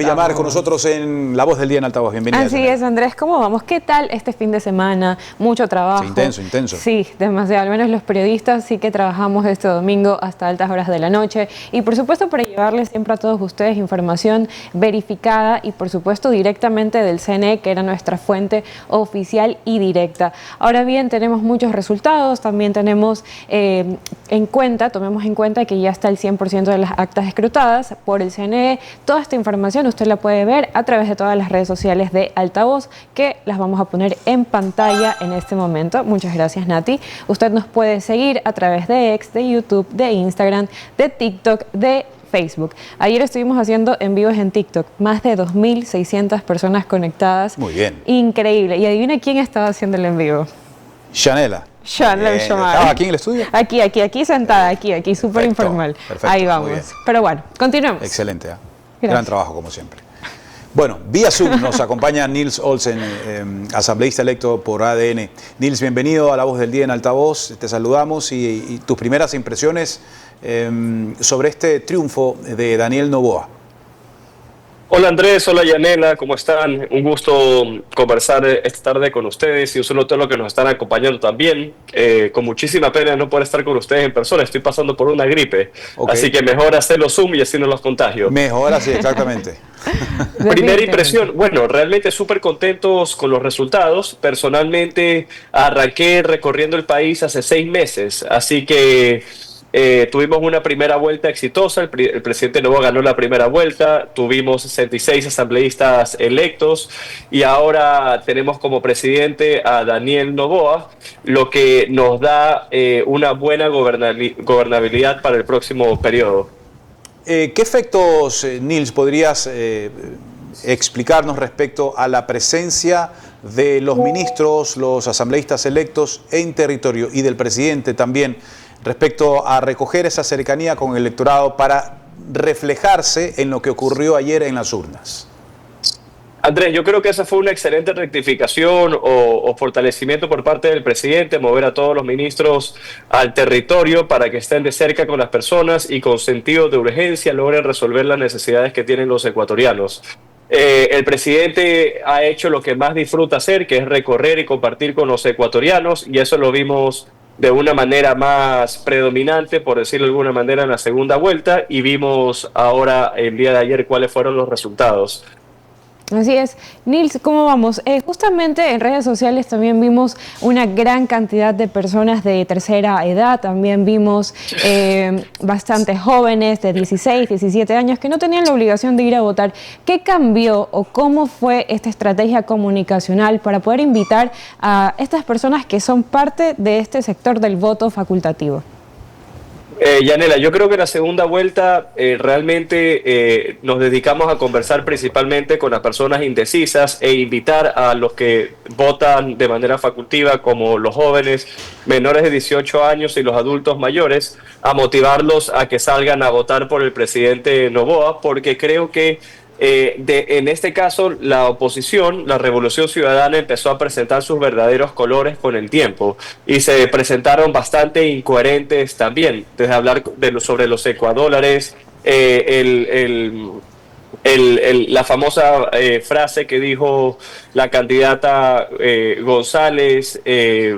S1: Villamar con nosotros en La Voz del Día en Altavoz. Bienvenida.
S13: Así es, Andrés, ¿cómo vamos? ¿Qué tal este fin de semana? Mucho trabajo.
S1: Sí, intenso.
S13: Sí, demasiado. Al menos los periodistas sí que trabajamos este domingo hasta altas horas de la noche. Y por supuesto para llevarles siempre a todos ustedes información verificada y por supuesto directamente del CNE, que era nuestra fuente oficial y directa. Ahora bien, tenemos muchos resultados, también tenemos tomemos en cuenta que ya está el 100% de las actas escrutadas por el CNE. Toda esta información usted la puede ver a través de todas las redes sociales de Altavoz, que las vamos a poner en pantalla en este momento. Muchas gracias, Nati. Usted nos puede seguir a través de X, de YouTube, de Instagram, de TikTok, de Facebook. Ayer estuvimos haciendo en vivos en TikTok, más de 2.600 personas conectadas.
S1: Muy bien.
S13: Increíble. Y adivina quién estaba haciendo el en vivo.
S1: Yanela.
S13: ¿Estaba
S1: aquí en el estudio?
S13: Aquí sentada, aquí, súper informal.
S1: Perfecto,
S13: ahí vamos. Pero bueno, continuemos.
S1: Excelente. Gran trabajo, como siempre. Bueno, vía Zoom nos acompaña Nils Olsen, asambleísta electo por ADN. Nils, bienvenido a La Voz del Día en Altavoz. Te saludamos y tus primeras impresiones sobre este triunfo de Daniel Noboa.
S14: Hola Andrés, hola Yanela, ¿cómo están? Un gusto conversar esta tarde con ustedes y un saludo a todos los que nos están acompañando también. Con muchísima pena no poder estar con ustedes en persona, estoy pasando por una gripe, así que mejor hacerlo Zoom y así no los contagio.
S1: Mejor así, exactamente.
S14: Primera impresión, bueno, realmente súper contentos con los resultados. Personalmente arranqué recorriendo el país hace 6 meses, así que tuvimos una primera vuelta exitosa. El presidente Noboa ganó la primera vuelta, tuvimos 66 asambleístas electos y ahora tenemos como presidente a Daniel Noboa, lo que nos da una buena gobernabilidad para el próximo periodo.
S1: ¿Qué efectos, Nils, podrías explicarnos respecto a la presencia de los ministros, los asambleístas electos en territorio y del presidente también, respecto a recoger esa cercanía con el electorado para reflejarse en lo que ocurrió ayer en las urnas?
S14: Andrés, yo creo que esa fue una excelente rectificación o fortalecimiento por parte del presidente, mover a todos los ministros al territorio para que estén de cerca con las personas y con sentido de urgencia logren resolver las necesidades que tienen los ecuatorianos. El presidente ha hecho lo que más disfruta hacer, que es recorrer y compartir con los ecuatorianos, y eso lo vimos de una manera más predominante, por decirlo de alguna manera, en la segunda vuelta, y vimos ahora, el día de ayer, cuáles fueron los resultados.
S13: Así es. Nils, ¿cómo vamos? Justamente en redes sociales también vimos una gran cantidad de personas de tercera edad, también vimos bastantes jóvenes de 16, 17 años que no tenían la obligación de ir a votar. ¿Qué cambió o cómo fue esta estrategia comunicacional para poder invitar a estas personas que son parte de este sector del voto facultativo?
S14: Yanela, yo creo que en la segunda vuelta realmente nos dedicamos a conversar principalmente con las personas indecisas e invitar a los que votan de manera facultativa, como los jóvenes menores de 18 años y los adultos mayores, a motivarlos a que salgan a votar por el presidente Noboa, porque creo que en este caso la oposición, la Revolución Ciudadana, empezó a presentar sus verdaderos colores con el tiempo y se presentaron bastante incoherentes también, desde hablar sobre los ecuadólares, la famosa frase que dijo la candidata González,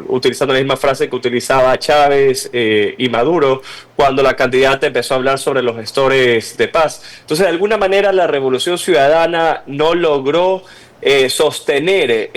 S14: utilizando la misma frase que utilizaba Chávez y Maduro, cuando la candidata empezó a hablar sobre los gestores de paz. Entonces, de alguna manera, la Revolución Ciudadana no logró sostener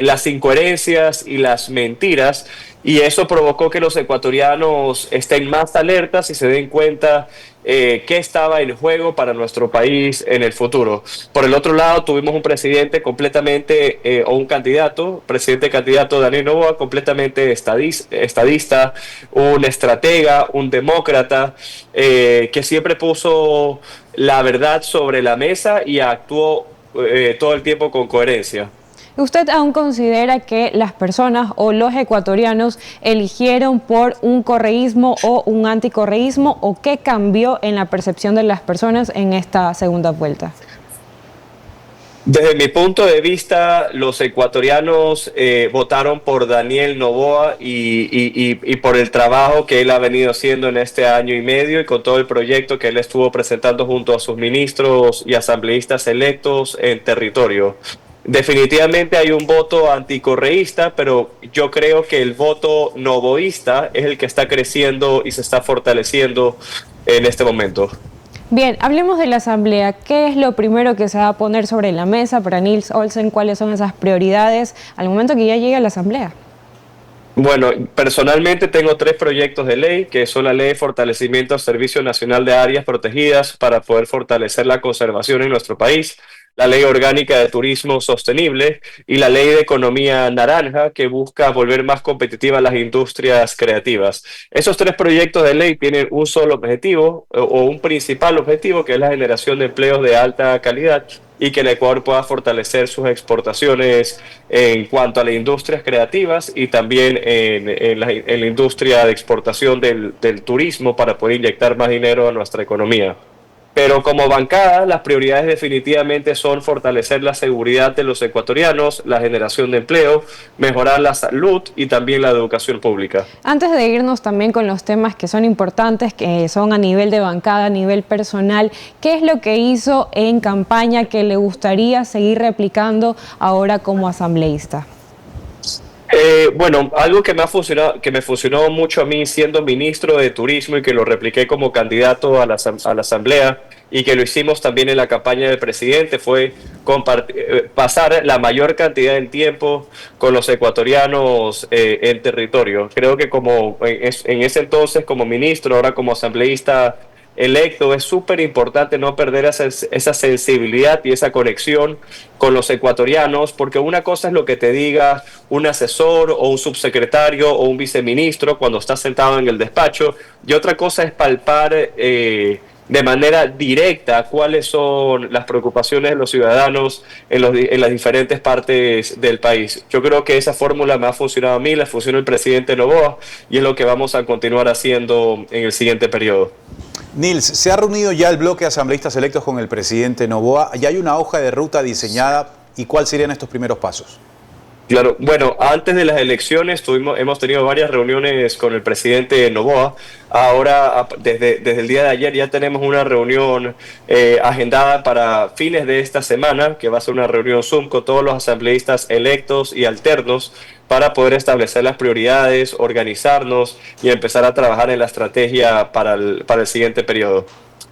S14: las incoherencias y las mentiras, y eso provocó que los ecuatorianos estén más alertas y se den cuenta qué estaba en juego para nuestro país en el futuro. Por el otro lado, tuvimos un presidente completamente, o un candidato, presidente-candidato Daniel Noboa, completamente estadista, un estratega, un demócrata, que siempre puso la verdad sobre la mesa y actuó todo el tiempo con coherencia.
S13: ¿Usted aún considera que las personas o los ecuatorianos eligieron por un correísmo o un anticorreísmo, o qué cambió en la percepción de las personas en esta segunda vuelta?
S14: Desde mi punto de vista, los ecuatorianos votaron por Daniel Noboa y por el trabajo que él ha venido haciendo en este año y medio y con todo el proyecto que él estuvo presentando junto a sus ministros y asambleístas electos en territorio. Definitivamente hay un voto anticorreísta, pero yo creo que el voto novoísta es el que está creciendo y se está fortaleciendo en este momento.
S13: Bien, hablemos de la Asamblea. ¿Qué es lo primero que se va a poner sobre la mesa para Nils Olsen? ¿Cuáles son esas prioridades al momento que ya llegue a la Asamblea?
S14: Bueno, personalmente tengo 3 proyectos de ley, que son la Ley de Fortalecimiento al Servicio Nacional de Áreas Protegidas para poder fortalecer la conservación en nuestro país, la Ley Orgánica de Turismo Sostenible y la Ley de Economía Naranja, que busca volver más competitivas las industrias creativas. Esos 3 proyectos de ley tienen un solo objetivo, o un principal objetivo, que es la generación de empleos de alta calidad y que el Ecuador pueda fortalecer sus exportaciones en cuanto a las industrias creativas y también en la industria de exportación del turismo para poder inyectar más dinero a nuestra economía. Pero como bancada, las prioridades definitivamente son fortalecer la seguridad de los ecuatorianos, la generación de empleo, mejorar la salud y también la educación pública.
S13: Antes de irnos también con los temas que son importantes, que son a nivel de bancada, a nivel personal, ¿qué es lo que hizo en campaña que le gustaría seguir replicando ahora como asambleísta?
S14: Bueno, algo que me funcionó mucho a mí siendo ministro de Turismo y que lo repliqué como candidato a la Asamblea y que lo hicimos también en la campaña del presidente fue pasar la mayor cantidad de tiempo con los ecuatorianos en territorio. Creo que en ese entonces como ministro, ahora como asambleísta electo, es súper importante no perder esa sensibilidad y esa conexión con los ecuatorianos, porque una cosa es lo que te diga un asesor o un subsecretario o un viceministro cuando estás sentado en el despacho, y otra cosa es palpar de manera directa cuáles son las preocupaciones de los ciudadanos en las diferentes partes del país. Yo creo que esa fórmula me ha funcionado a mí, le funcionó el presidente Noboa y es lo que vamos a continuar haciendo en el siguiente periodo.
S1: Nils, ¿se ha reunido ya el bloque de asambleístas electos con el presidente Noboa? ¿Ya hay una hoja de ruta diseñada? ¿Y cuáles serían estos primeros pasos?
S14: Claro, bueno, antes de las elecciones hemos tenido varias reuniones con el presidente Noboa. Ahora, desde el día de ayer, ya tenemos una reunión agendada para fines de esta semana, que va a ser una reunión Zoom con todos los asambleístas electos y alternos para poder establecer las prioridades, organizarnos y empezar a trabajar en la estrategia para el siguiente periodo.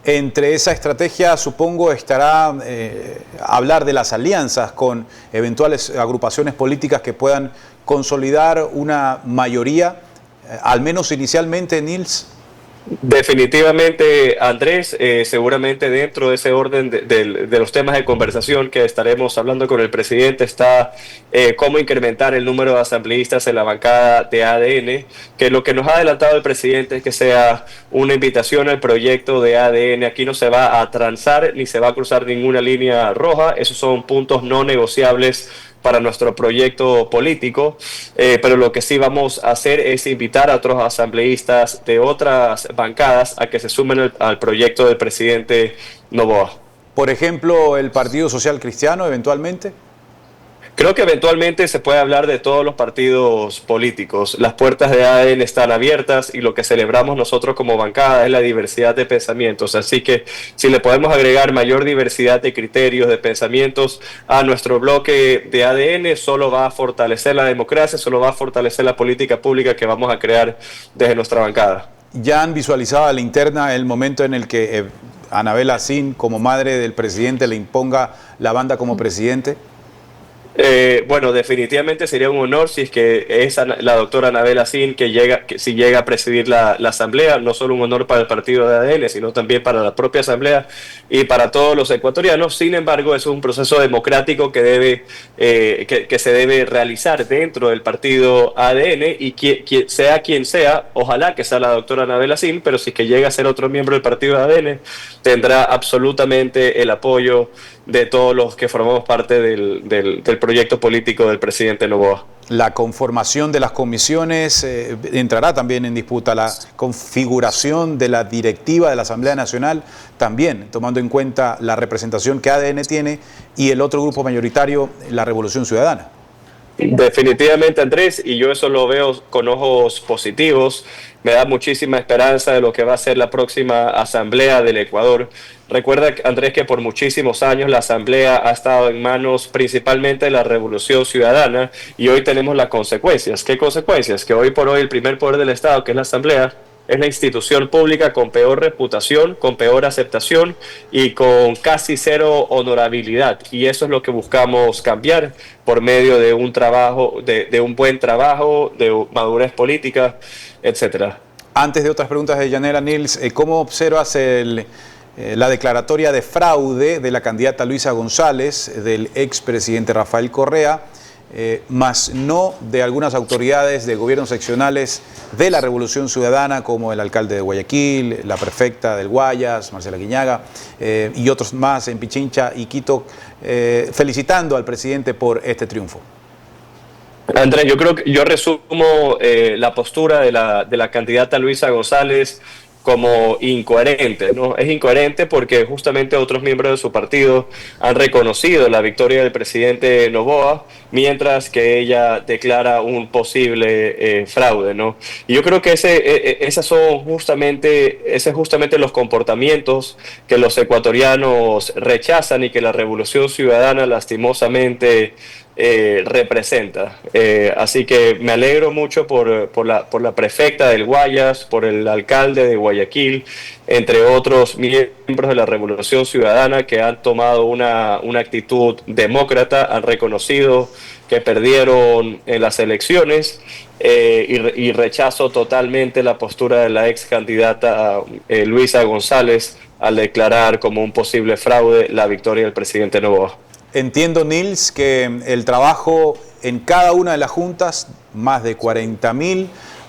S1: Entre esa estrategia, supongo, estará hablar de las alianzas con eventuales agrupaciones políticas que puedan consolidar una mayoría, al menos inicialmente, Nils.
S14: Definitivamente, Andrés, seguramente dentro de ese orden de los temas de conversación que estaremos hablando con el presidente está cómo incrementar el número de asambleístas en la bancada de ADN, que lo que nos ha adelantado el presidente es que sea una invitación al proyecto de ADN. Aquí no se va a transar ni se va a cruzar ninguna línea roja, esos son puntos no negociables para nuestro proyecto político, pero lo que sí vamos a hacer es invitar a otros asambleístas de otras bancadas a que se sumen al proyecto del presidente Noboa.
S1: Por ejemplo, el Partido Social Cristiano, eventualmente.
S14: Creo que eventualmente se puede hablar de todos los partidos políticos. Las puertas de ADN están abiertas y lo que celebramos nosotros como bancada es la diversidad de pensamientos. Así que si le podemos agregar mayor diversidad de criterios, de pensamientos a nuestro bloque de ADN, solo va a fortalecer la democracia, solo va a fortalecer la política pública que vamos a crear desde nuestra bancada.
S1: ¿Ya han visualizado a la interna el momento en el que Anabel Asín, como madre del presidente, le imponga la banda como presidente?
S14: Bueno, definitivamente sería un honor si es que es la doctora Anabel Asín si llega a presidir la asamblea, no solo un honor para el partido de ADN, sino también para la propia asamblea y para todos los ecuatorianos. Sin embargo, es un proceso democrático que se debe realizar dentro del partido ADN y sea quien sea, ojalá que sea la doctora Anabel Asín, pero si es que llega a ser otro miembro del partido de ADN, tendrá absolutamente el apoyo de todos los que formamos parte del proyecto político del presidente Noboa.
S1: La conformación de las comisiones entrará también en disputa, la configuración de la directiva de la Asamblea Nacional también, tomando en cuenta la representación que ADN tiene y el otro grupo mayoritario, la Revolución Ciudadana.
S14: Definitivamente, Andrés, y yo eso lo veo con ojos positivos. Me da muchísima esperanza de lo que va a ser la próxima Asamblea del Ecuador. Recuerda, Andrés, que por muchísimos años la Asamblea ha estado en manos principalmente de la Revolución Ciudadana y hoy tenemos las consecuencias. ¿Qué consecuencias? Que hoy por hoy el primer poder del Estado, que es la Asamblea, es la institución pública con peor reputación, con peor aceptación y con casi cero honorabilidad. Y eso es lo que buscamos cambiar por medio de un trabajo, de un buen trabajo, de madurez política, etcétera.
S1: Antes de otras preguntas de Yanela, Nils, ¿cómo observas la declaratoria de fraude de la candidata Luisa González, del expresidente Rafael Correa, más no de algunas autoridades de gobiernos seccionales de la Revolución Ciudadana, como el alcalde de Guayaquil, la prefecta del Guayas, Marcela Guiñaga, y otros más en Pichincha y Quito, felicitando al presidente por este triunfo?
S14: Andrés, yo creo que yo resumo la postura de la candidata Luisa González como incoherente, ¿no? Es incoherente porque justamente otros miembros de su partido han reconocido la victoria del presidente Noboa, mientras que ella declara un posible fraude, ¿no? Y yo creo que esos son justamente los comportamientos que los ecuatorianos rechazan y que la Revolución Ciudadana lastimosamente representa. Así que me alegro mucho por la prefecta del Guayas, por el alcalde de Guayaquil, entre otros miembros de la Revolución Ciudadana que han tomado una actitud demócrata, han reconocido que perdieron en las elecciones y rechazo totalmente la postura de la ex candidata Luisa González al declarar como un posible fraude la victoria del presidente Noboa.
S1: Entiendo, Nils, que el trabajo en cada una de las juntas, más de 40.000,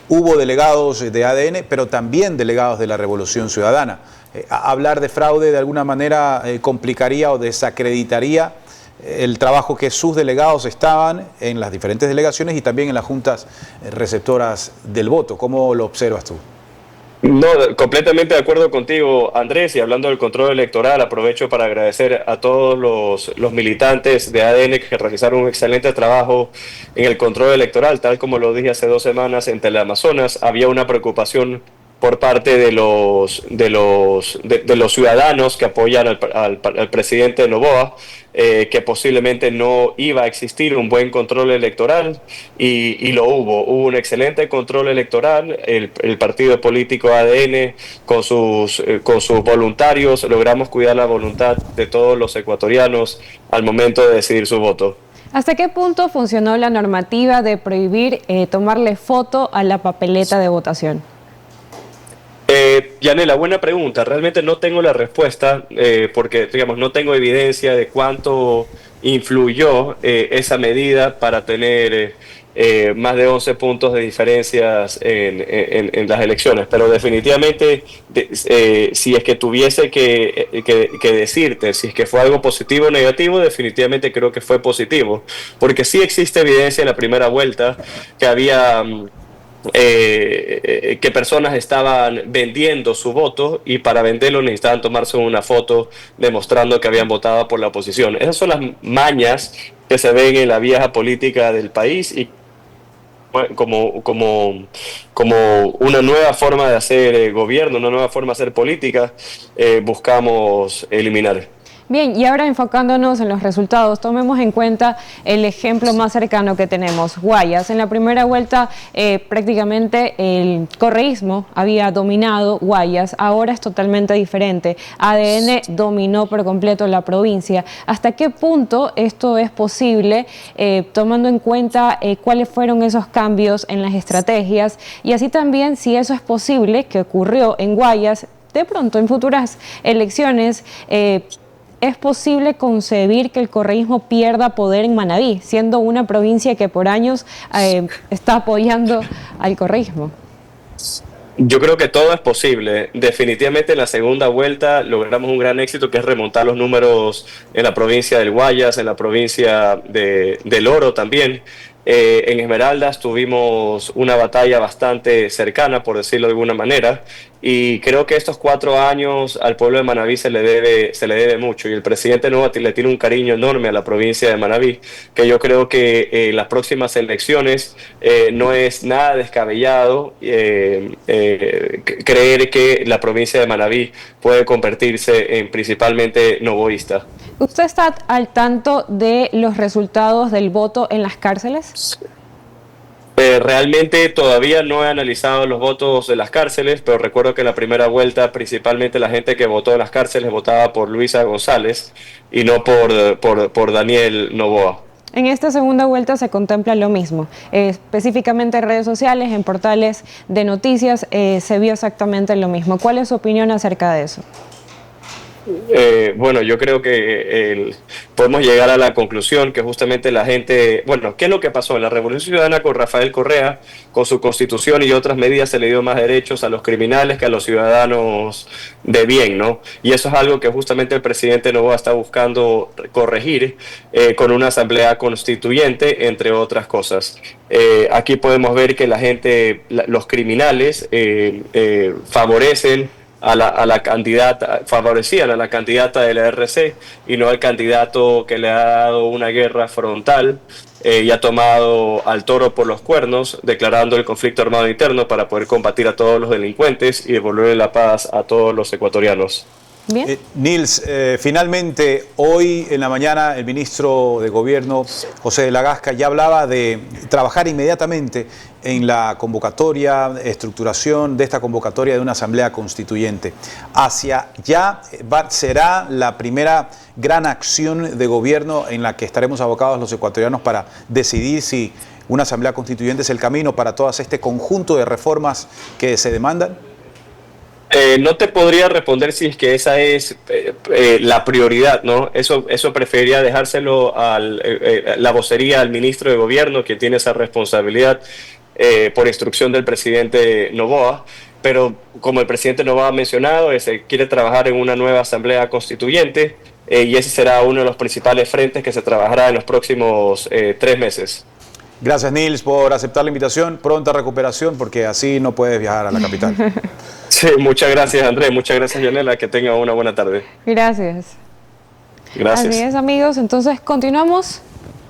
S1: hubo delegados de ADN, pero también delegados de la Revolución Ciudadana. Hablar de fraude de alguna manera complicaría o desacreditaría el trabajo que sus delegados estaban en las diferentes delegaciones y también en las juntas receptoras del voto. ¿Cómo lo observas tú?
S14: No, completamente de acuerdo contigo, Andrés, y hablando del control electoral, aprovecho para agradecer a todos los militantes de ADN que realizaron un excelente trabajo en el control electoral. Tal como lo dije hace 2 semanas en Teleamazonas, había una preocupación por parte de los ciudadanos que apoyan al presidente Noboa, que posiblemente no iba a existir un buen control electoral y lo hubo. Hubo un excelente control electoral. El partido político ADN con sus voluntarios logramos cuidar la voluntad de todos los ecuatorianos al momento de decidir su voto.
S13: ¿Hasta qué punto funcionó la normativa de prohibir tomarle foto a la papeleta de votación?
S14: Yanela, buena pregunta. Realmente no tengo la respuesta porque, digamos, no tengo evidencia de cuánto influyó esa medida para tener más de 11 puntos de diferencias en las elecciones. Pero definitivamente, si es que tuviese que decirte si es que fue algo positivo o negativo, definitivamente creo que fue positivo. Porque sí existe evidencia en la primera vuelta que había... que personas estaban vendiendo su voto y para venderlo necesitaban tomarse una foto demostrando que habían votado por la oposición. Esas son las mañas que se ven en la vieja política del país y como una nueva forma de hacer gobierno, una nueva forma de hacer política, buscamos eliminar.
S13: Bien, y ahora enfocándonos en los resultados, tomemos en cuenta el ejemplo más cercano que tenemos, Guayas. En la primera vuelta prácticamente el correísmo había dominado Guayas, ahora es totalmente diferente. ADN dominó por completo la provincia. ¿Hasta qué punto esto es posible, tomando en cuenta cuáles fueron esos cambios en las estrategias? Y así también, si eso es posible, que ocurrió en Guayas, de pronto en futuras elecciones, ¿es posible concebir que el correísmo pierda poder en Manabí, siendo una provincia que por años está apoyando al correísmo?
S14: Yo creo que todo es posible. Definitivamente en la segunda vuelta logramos un gran éxito, que es remontar los números en la provincia del Guayas, en la provincia del Oro también. En Esmeraldas tuvimos una batalla bastante cercana, por decirlo de alguna manera, y creo que estos 4 años al pueblo de Manabí se le debe mucho, y el presidente Noboa le tiene un cariño enorme a la provincia de Manabí, que yo creo que en las próximas elecciones no es nada descabellado creer que la provincia de Manabí puede convertirse en principalmente novoísta.
S13: ¿Usted está al tanto de los resultados del voto en las cárceles?
S14: Realmente todavía no he analizado los votos de las cárceles, pero recuerdo que en la primera vuelta principalmente la gente que votó en las cárceles votaba por Luisa González y no por Daniel Noboa.
S13: En esta segunda vuelta se contempla lo mismo, específicamente en redes sociales, en portales de noticias, se vio exactamente lo mismo. ¿Cuál es su opinión acerca de eso?
S14: Bueno, yo creo que podemos llegar a la conclusión que justamente la gente, bueno, ¿qué es lo que pasó? En la Revolución Ciudadana con Rafael Correa, con su constitución y otras medidas, se le dio más derechos a los criminales que a los ciudadanos de bien, ¿no? Y eso es algo que justamente el presidente Noboa está buscando corregir con una asamblea constituyente, entre otras cosas. Aquí podemos ver que la gente, los criminales favorecían a la candidata de la RC y no al candidato que le ha dado una guerra frontal y ha tomado al toro por los cuernos, declarando el conflicto armado interno para poder combatir a todos los delincuentes y devolverle la paz a todos los ecuatorianos.
S13: Bien.
S1: Nils, finalmente hoy en la mañana el ministro de Gobierno, José de la Gasca, ya hablaba de trabajar inmediatamente en la convocatoria, estructuración de esta convocatoria de una asamblea constituyente. ¿Será la primera gran acción de gobierno en la que estaremos abocados los ecuatorianos para decidir si una asamblea constituyente es el camino para todo este conjunto de reformas que se demandan?
S14: No te podría responder si es que esa es la prioridad, ¿no? Eso preferiría dejárselo a la vocería al ministro de Gobierno, que tiene esa responsabilidad por instrucción del presidente Noboa. Pero como el presidente Noboa ha mencionado, se quiere trabajar en una nueva asamblea constituyente y ese será uno de los principales frentes que se trabajará en los próximos 3 meses.
S1: Gracias, Nils, por aceptar la invitación. Pronta recuperación, porque así no puedes viajar a la capital.
S14: Sí, muchas gracias, Andrés. Muchas gracias, Yanela. Que tenga una buena tarde.
S13: Gracias.
S14: Gracias.
S13: Así es, amigos. Entonces, continuamos.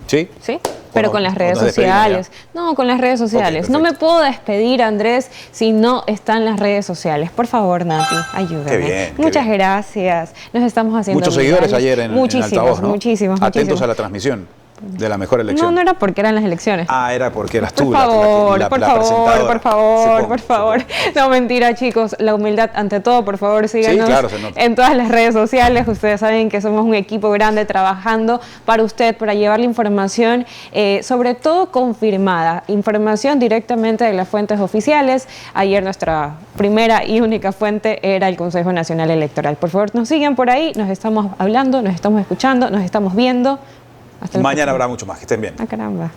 S1: Sí.
S13: Sí. Pero con las redes sociales. No, con las redes sociales. Okay, no me puedo despedir, Andrés, si no están las redes sociales. Por favor, Nati, ayúdame.
S1: Qué bien,
S13: Muchas gracias. Nos estamos haciendo
S1: muchos seguidores ayer en Altavoz, ¿no?
S13: Muchísimos.
S1: Atentos a la transmisión de la mejor elección.
S13: No era porque eran las elecciones.
S1: Era porque eras tú
S13: por favor. No, mentira, chicos. La humildad ante todo, por favor, síganos en todas las redes sociales. Ustedes saben que somos un equipo grande trabajando para usted, para llevarle información, sobre todo confirmada, información directamente de las fuentes oficiales. Ayer nuestra primera y única fuente era el Consejo Nacional Electoral. Por favor, nos sigan por ahí, nos estamos hablando, nos estamos escuchando, nos estamos viendo.
S1: Mañana habrá mucho más. Que estén bien.
S13: Caramba.